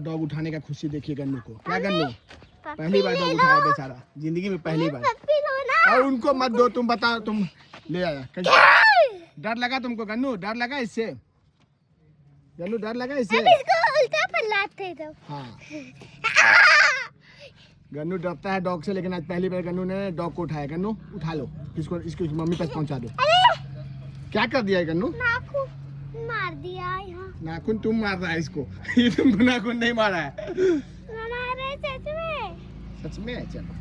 Dog उठाने का खुशी देखिए गन्नू को। क्या गन्नू, पहली बार डॉग उठाया बेचारा, जिंदगी में पहली बार। और उनको मत दो, तुम बताओ, तुम ले आया। डर लगा तुमको गन्नू? डर लगा इससे? गन्नू डर लगा इससे? उल्टा पल्लाते तो। हाँ, गन्नू डरता है डॉग से, लेकिन आज पहली बार गन्नू ने डॉग को उठाया। गन्नू उठा लो इसको, इसकी मम्मी तक पहुंचा दो। क्या कर दिया है गन्नू? नाखून मार दिया यहाँ। नाखून तुम मार रहा है इसको। ये तुमको नाखून नहीं मारा है। सच में। सच में? चलो।